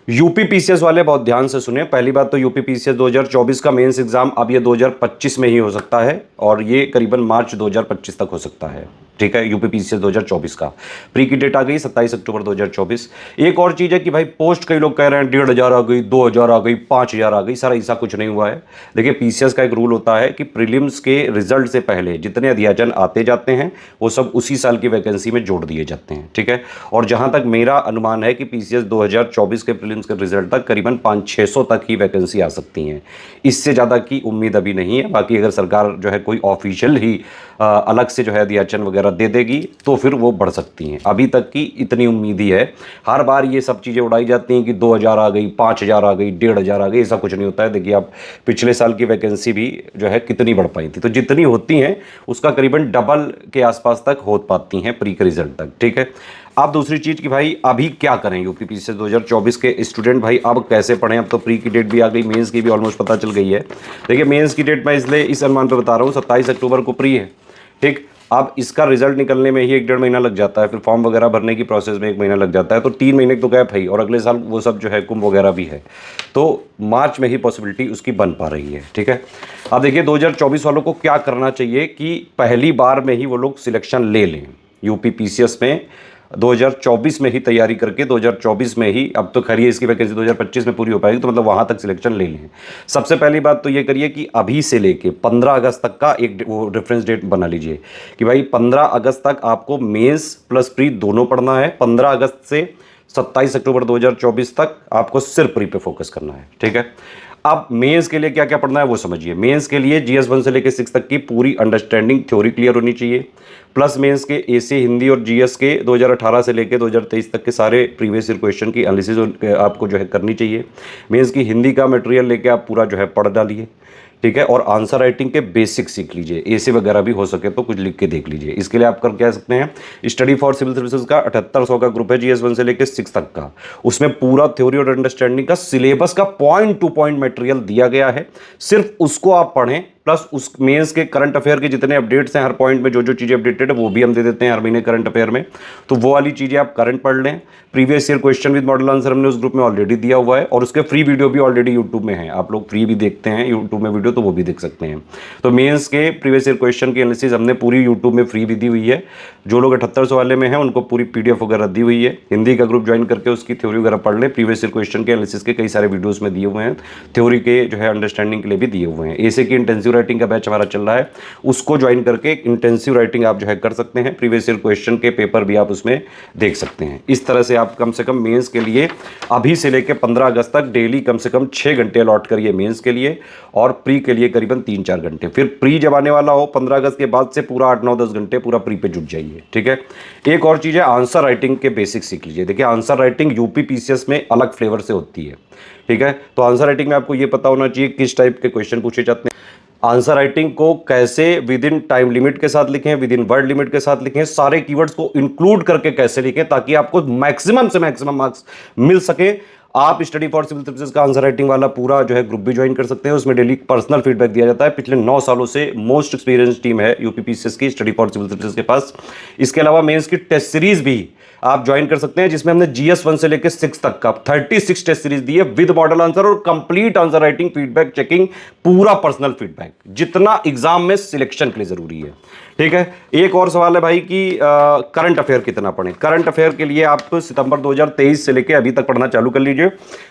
UP PCS वाले बहुत ध्यान से सुने। पहली बात तो यूपी पीसीएस 2024 का मेंस एग्जाम अब ये 2025 में ही हो सकता है और ये करीबन मार्च 2025 तक हो सकता है। ठीक है, यूपी पीसीएस 2024 का प्री की डेट आ गई 27 अक्टूबर 2024। एक और चीज है कि भाई पोस्ट कई लोग कह रहे हैं 1500 आ गई, 2000 आ गई, 5000 आ गई। सर ऐसा कुछ नहीं हुआ है। देखिए पीसीएस का एक रूल होता है कि प्रीलिम्स के रिजल्ट से पहले जितने अध्याचन आते जाते हैं वो सब उसी साल की वैकेंसी में जोड़ दिए जाते हैं। ठीक है, और जहां तक मेरा अनुमान है कि पीसीएस 2024 के प्रीलिम्स के रिजल्ट तक करीबन 500-600 तक ही वैकेंसी आ सकती हैं। इससे ज़्यादा की उम्मीद अभी नहीं है। बाकी अगर सरकार जो है कोई ऑफिशियल ही अलग से जो है अध्याचन वगैरह दे देगी तो फिर वो बढ़ सकती हैं। अभी तक की इतनी उम्मीद ही है। हर बार ये सब चीज़ें उड़ाई जाती हैं कि 2000 आ गई, 5000 आ गई, 1500 आ गई। ऐसा कुछ नहीं होता है। देखिए आप पिछले साल की वैकेंसी भी जो है कितनी बढ़ पाई थी, तो जितनी होती हैं उसका करीबन डबल के आसपास तक हो पाती हैं प्री के रिजल्ट तक। ठीक है, अब दूसरी चीज कि भाई अभी क्या करें यूपी पीसीएस 2024 के स्टूडेंट, भाई अब कैसे पढ़ें। अब तो प्री की डेट भी आ गई, मेंस की भी ऑलमोस्ट पता चल गई है। देखिए मेंस की डेट मैं इसलिए इस अनुमान पर बता रहा हूँ 27 अक्टूबर को प्री है। ठीक, अब इसका रिजल्ट निकलने में ही 1-1.5 महीना लग जाता है, फिर फॉर्म वगैरह भरने की प्रोसेस में 1 महीना लग जाता है, तो 3 महीने तो गैप है ही। और अगले साल वो सब जो है कुंभ वगैरह भी है, तो मार्च में ही पॉसिबिलिटी उसकी बन पा रही है। ठीक है, अब देखिए 2024 वालों को क्या करना चाहिए कि पहली बार में ही वो लोग सिलेक्शन ले लें यूपी पीसीएस में। 2024 में ही तैयारी करके 2024 में ही, अब तो खैर इसकी वैकेंसी 2025 में पूरी हो पाएगी, तो मतलब वहां तक सिलेक्शन ले लें। सबसे पहली बात तो ये करिए कि अभी से लेके 15 अगस्त तक का एक वो रेफरेंस डेट बना लीजिए कि भाई 15 अगस्त तक आपको मेंस प्लस प्री दोनों पढ़ना है। 15 अगस्त से 27 अक्टूबर 2024 तक आपको सिर्फ प्री पे फोकस करना है। ठीक है, अब मेंस के लिए क्या क्या पढ़ना है वो समझिए। मेंस के लिए जीएस 1 से लेकर 6 तक की पूरी अंडरस्टैंडिंग थ्योरी क्लियर होनी चाहिए, प्लस मेंस के एसी हिंदी और जीएस के 2018 से लेकर 2023 तक के सारे प्रीवियस ईयर क्वेश्चन की एनालिसिस आपको जो है करनी चाहिए। मेंस की हिंदी का मटेरियल लेके आप पूरा जो है पढ़ डालिए। ठीक है, और आंसर राइटिंग के बेसिक सीख लीजिए, ऐसे वगैरह भी हो सके तो कुछ लिख के देख लीजिए। इसके लिए आप कर कह सकते हैं स्टडी फॉर सिविल सर्विसेज का 7800 का ग्रुप है जीएस 1 से लेकर 6 तक का। उसमें पूरा थ्योरी और अंडरस्टैंडिंग का सिलेबस का पॉइंट टू पॉइंट मटेरियल दिया गया है, सिर्फ उसको आप पढ़ें। प्लस उस मेंस के करंट अफेयर के जितने अपडेट्स हैं, हर पॉइंट में जो जो चीज़ें अपडेटेड है वो भी हम दे देते हैं हर महीने करंट अफेयर में, तो वो वाली चीज़ें आप करंट पढ़ लें। Previous year question with model answer हमने उस ग्रुप में ऑलरेडी दिया हुआ है, और उसके फ्री वीडियो भी ऑलरेडी यूट्यूब में है। आप लोग फ्री भी देखते हैं यूट्यूब में वीडियो, तो वो भी देख सकते हैं। तो मेंस के प्रीवियस ईयर क्वेश्चन की एनालिसिस हमने पूरी यूट्यूब में फ्री भी दी हुई है। जो लोग 7800 वाले में हैं उनको पूरी पीडीएफ वगैरह दी हुई है। हिंदी का ग्रुप ज्वाइन करके उसकी थ्योरी वगैरह पढ़ लें। प्रीवियस ईयर क्वेश्चन के एनालिसिस के कई सारे वीडियोस में दिए हुए हैं, थ्योरी के जो है अंडरस्टैंडिंग के लिए भी दिए हुए हैं। ऐसे की इंटेंसिव राइटिंग का बैच हमारा चल रहा है, उसको ज्वाइन करके इंटेंसिव राइटिंग आप जो है कर सकते हैं। प्रीवियस ईयर क्वेश्चन के पेपर भी आप उसमें देख सकते हैं। इस तरह से आप कम से कम मेंस के लिए अभी से लेकर 15 अगस्त तक डेली कम से कम 6 घंटे अलॉट करिए मेंस के लिए, और प्री के लिए करीबन 3-4 घंटे। फिर प्री जब आने वाला हो 15 अगस्त के बाद से पूरा 8-9-10 घंटे पूरा प्री पे जुट जाइए। ठीक है, एक और चीज़ है आंसर राइटिंग के बेसिक सीख लीजिए। देखिए आंसर राइटिंग यूपी पीसीएस में अलग फ्लेवर से होती है। ठीक है, तो आंसर राइटिंग में आपको ये पता होना चाहिए किस टाइप के क्वेश्चन पूछे जाते हैं, आंसर राइटिंग को कैसे विद इन टाइम लिमिट के साथ लिखें, विद इन वर्ड लिमिट के साथ लिखें, सारे कीवर्ड्स को इंक्लूड करके कैसे लिखें ताकि आपको मैक्सिमम से मैक्सिमम मार्क्स मिल सके। आप स्टडी फॉर सिविल सर्विसेज का आंसर राइटिंग वाला पूरा जो है ग्रुप भी ज्वाइन कर सकते हैं। उसमें डेली पर्सनल फीडबैक दिया जाता है। पिछले 9 सालों से मोस्ट एक्सपीरियंस टीम है यूपी पीसीएस की स्टडी फॉर सिविल सर्विसेज के पास। इसके अलावा मेंस की टेस्ट सीरीज भी आप ज्वाइन कर सकते हैं, जिसमें हमने जीएस 1 से लेकर 6 तक का 36 टेस्ट सीरीज दी है विद मॉडल आंसर और complete answer writing, feedback checking, पूरा पर्सनल फीडबैक, जितना एग्जाम में सिलेक्शन के लिए जरूरी है। ठीक है, एक और सवाल है भाई कि करंट अफेयर कितना पढ़ें। करंट अफेयर के लिए आप सितंबर 2023 से लेकर अभी तक पढ़ना चालू कर लीजिए।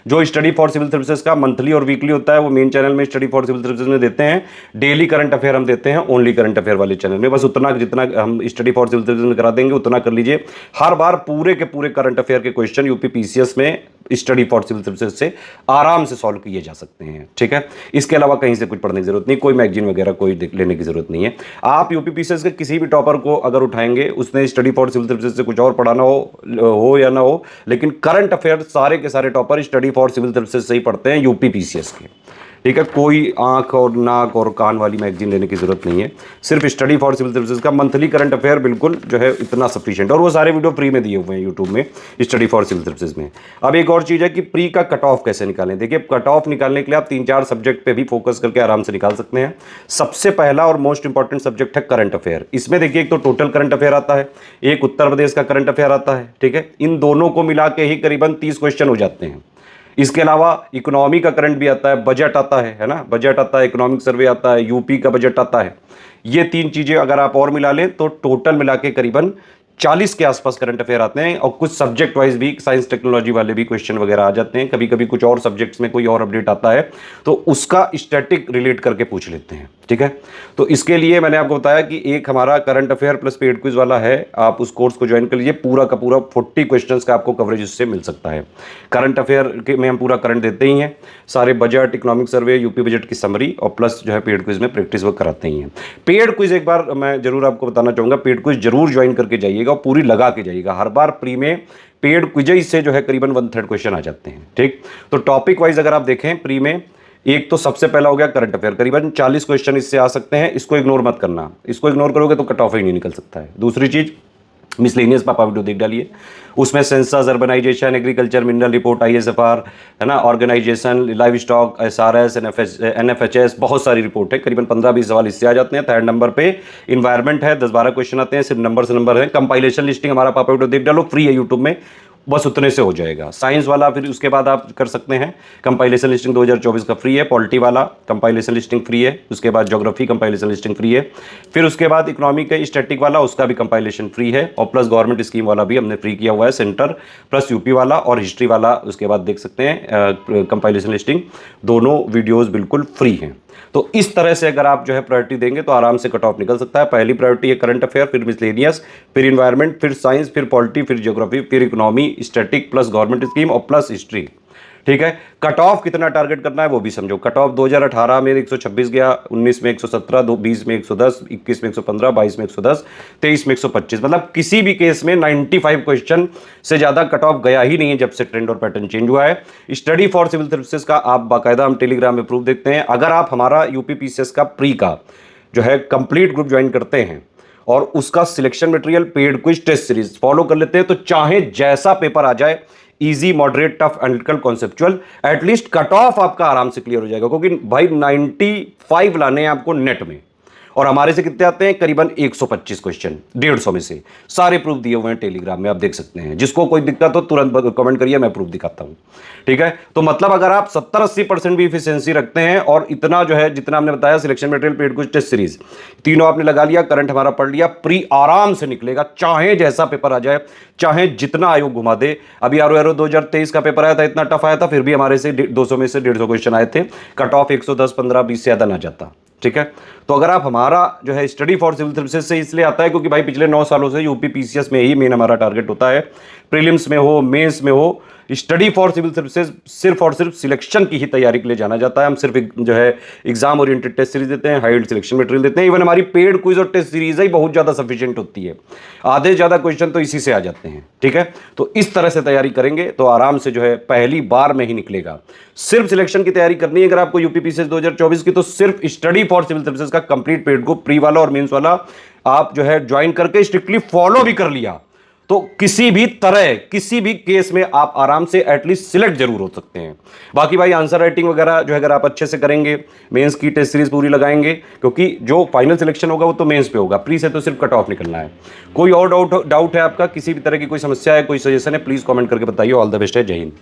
जो स्टडी फॉर सिविल सर्विसेज का मंथली और वीकली होता है वो मेन चैनल में स्टडी फॉर सिविल सर्विसेज में देते हैं। डेली करंट अफेयर हम देते हैं ओनली करंट अफेयर वाले चैनल में। बस उतना जितना हम स्टडी फॉर सिविल सर्विसेज में करा देंगे उतना कर लीजिए। हर बार पूरे के पूरे करंट अफेयर के क्वेश्चन यूपी पीसीएस में स्टडी फॉर सिविल सर्विसेज से आराम से सॉल्व किए जा सकते हैं। ठीक है, इसके अलावा कहीं से कुछ पढ़ने की जरूरत नहीं, कोई मैगजीन वगैरह कोई लेने की जरूरत नहीं है। आप यूपी पीसीएस के किसी भी टॉपर को अगर उठाएंगे, उसने स्टडी फॉर सिविल सर्विसेज से कुछ और पढ़ाना हो या ना हो, लेकिन करंट अफेयर सारे के सारे topper study for civil services से ही पढ़ते हैं यूपी पीसीएस के। ठीक है, कोई आंख और नाक और कान वाली मैगजीन लेने की जरूरत नहीं है। सिर्फ स्टडी फॉर सिविल सर्विसेज का मंथली करंट अफेयर बिल्कुल जो है इतना सफिशिएंट, और वो सारे वीडियो फ्री में दिए हुए हैं यूट्यूब में स्टडी फॉर सिविल सर्विसेज में। अब एक और चीज़ है कि प्री का कट ऑफ कैसे निकालें। देखिए कट ऑफ निकालने के लिए आप 3-4 सब्जेक्ट पे भी फोकस करके आराम से निकाल सकते हैं। सबसे पहला और मोस्ट इंपॉर्टेंट सब्जेक्ट है करंट अफेयर। इसमें देखिए एक तो टोटल करंट अफेयर आता है, एक उत्तर प्रदेश का करंट अफेयर आता है। ठीक है, इन दोनों को मिला के ही करीबन 30 क्वेश्चन हो जाते हैं। इसके अलावा इकोनॉमी का करंट भी आता है, बजट आता है ना, बजट आता है, इकोनॉमिक सर्वे आता है, यूपी का बजट आता है। ये 3 चीजें अगर आप और मिला लें तो टोटल मिला के करीबन 40 के आसपास करंट अफेयर आते हैं। और कुछ सब्जेक्ट वाइज भी, साइंस टेक्नोलॉजी वाले भी क्वेश्चन वगैरह आ जाते हैं। कभी कभी कुछ और सब्जेक्ट्स में कोई और अपडेट आता है तो उसका स्टैटिक रिलेट करके पूछ लेते हैं, ठीक है। तो इसके लिए मैंने आपको बताया कि एक हमारा current affair plus paid quiz वाला है, आप उस कोर्स को ज्वाइन कर लीजिए। पूरा का पूरा 40 क्वेश्चंस का आपको कवरेज उससे मिल सकता है। करंट अफेयर के में हम पूरा करंट देते ही हैं, सारे budget, economic survey, UP budget की समरी, और प्लस जो है पेड क्विज में प्रैक्टिस वर्क कराते ही हैं। पेड क्विज एक बार मैं जरूर आपको बताना चाहूंगा, पेड क्विज जरूर ज्वाइन करके जाइएगा और पूरी लगा के जाइएगा। हर बार प्री में पेड क्विज से जो है करीबन 1/3 क्वेश्चन आ जाते हैं, ठीक। तो टॉपिक वाइज अगर आप देखें प्री में, एक तो सबसे पहला हो गया करंट अफेयर, करीबन 40 क्वेश्चन इससे आ सकते हैं। इसको इग्नोर मत करना, इसको इग्नोर करोगे तो कट ऑफ ही नहीं निकल सकता है। दूसरी चीज, मिसलेनियस पापा वीडियो देख डालिए, उसमें census, urbanisation, agriculture, mineral report, ISFR है ना, organisation, livestock, SRS, NFHS, बहुत सारी रिपोर्ट है। करीबन 15-20 सवाल इससे आ जाते हैं। 3rd नंबर पे इन्वायरमेंट है, 10-12 क्वेश्चन आते हैं, सिर्फ नंबर से नंबर है। कंपाइलेशन लिस्टिंग हमारा पापा वीडियो देख डालो, फ्री है यूट्यूब में, बस उतने से हो जाएगा। साइंस वाला फिर उसके बाद आप कर सकते हैं, कंपाइलेशन लिस्टिंग 2024 का फ्री है। पॉलिटी वाला कंपाइलेशन लिस्टिंग फ्री है। उसके बाद ज्योग्राफी कंपाइलेशन लिस्टिंग फ्री है। फिर उसके बाद इकोनॉमिक का स्टैटिक वाला, उसका भी कंपाइलेशन फ्री है। और प्लस गवर्नमेंट स्कीम वाला भी हमने फ्री किया हुआ है, सेंटर प्लस यूपी वाला, और हिस्ट्री वाला उसके बाद देख सकते हैं कंपाइलेशन लिस्टिंग। दोनों वीडियोज बिल्कुल फ्री हैं। तो इस तरह से अगर आप जो है प्रायोरिटी देंगे तो आराम से कट ऑफ निकल सकता है। पहली प्रायोरिटी है करंट अफेयर, फिर मिसलेनियस, फिर इन्वायरमेंट, फिर साइंस, फिर पॉलिटी, फिर ज्योग्राफी, फिर economy, static, plus government scheme, और प्लस हिस्ट्री, ठीक है। कट ऑफ कितना टारगेट करना है वो भी समझो। कट ऑफ 2018 में 126 गया, 19 में 117, 20 में 110, 21 में 115, 22 में 110, 23 में 125, मतलब किसी भी केस में 95 क्वेश्चन से ज्यादा कट ऑफ गया ही नहीं है जब से ट्रेंड और पैटर्न चेंज हुआ है। स्टडी फॉर सिविल सर्विसेज का आप बाकायदा हम टेलीग्राम में प्रूफ देखते हैं। अगर आप हमारा यूपीपीसीएस का प्री का जो है कंप्लीट ग्रुप ज्वाइन करते हैं और उसका selection material, paid quiz, test series follow कर लेते हैं तो चाहे जैसा पेपर आ जाए, easy, moderate, tough, analytical, conceptual, at least cut off आपका आराम से क्लियर हो जाएगा। क्योंकि भाई 95 लाने हैं आपको नेट में, और हमारे से कितने आते हैं? करीबन 125 क्वेश्चन 150 में से। सारे प्रूफ दिए हुए हैं टेलीग्राम में, आप देख सकते हैं। जिसको कोई दिक्कत हो तुरंत कमेंट करिए, मैं प्रूफ दिखाता हूं, ठीक है। तो मतलब अगर आप 70-80% भी इफिशिएंसी रखते हैं और इतना जो है जितना हमने बताया, selection material, paid quiz, test series, तीनों आपने लगा लिया, करंट हमारा पढ़ लिया, प्री आराम से निकलेगा। चाहे जैसा पेपर आ जाए, चाहे जितना आयोग घुमा दे। अभी आरओ 2023 का पेपर आया था, इतना टफ आया था, फिर भी हमारे से 200 में से 150 क्वेश्चन आए थे। कट ऑफ 110, 15, 20 से ज्यादा ना जाता, ठीक है। तो अगर आप हमारा जो है स्टडी फॉर सिविल सर्विसेज से इसलिए आता है क्योंकि भाई पिछले 9 सालों से यूपी पीसीएस में ही मेन हमारा टारगेट होता है। प्रीलिम्स में हो, मेंस में हो, स्टडी फॉर सिविल सर्विसेज सिर्फ और सिर्फ सिलेक्शन की ही तैयारी के लिए जाना जाता है। हम सिर्फ जो है एग्जाम ओरिएंटेड टेस्ट सीरीज देते हैं, हाइड सिलेक्शन मटेरियल देते हैं। इवन हमारी पेड क्विज और टेस्ट सीरीज ही बहुत ज्यादा सफिशिएंट होती है। आधे ज्यादा क्वेश्चन तो इसी से आ जाते हैं, ठीक है। तो इस तरह से तैयारी करेंगे तो आराम से जो है पहली बार में ही निकलेगा। सिर्फ सिलेक्शन की तैयारी करनी है अगर आपको यूपीपीसीएस 2024 की, तो सिर्फ स्टडी फॉर सिविल सर्विसेज का कंप्लीट पेड को प्री वाला और मेंस वाला आप जो है ज्वाइन करके स्ट्रिक्टली फॉलो भी कर लिया तो किसी भी तरह, किसी भी केस में आप आराम से एटलीस्ट सिलेक्ट जरूर हो सकते हैं। बाकी भाई आंसर राइटिंग वगैरह जो है अगर आप अच्छे से करेंगे, मेंस की टेस्ट सीरीज पूरी लगाएंगे, क्योंकि जो फाइनल सिलेक्शन होगा वो तो मेंस पे होगा, प्री से तो सिर्फ कट ऑफ निकलना है। कोई और डाउट है आपका, किसी भी तरह की कोई समस्या है, कोई सजेशन है, प्लीज कमेंट करके बताइए। ऑल द बेस्ट है, जय हिंद।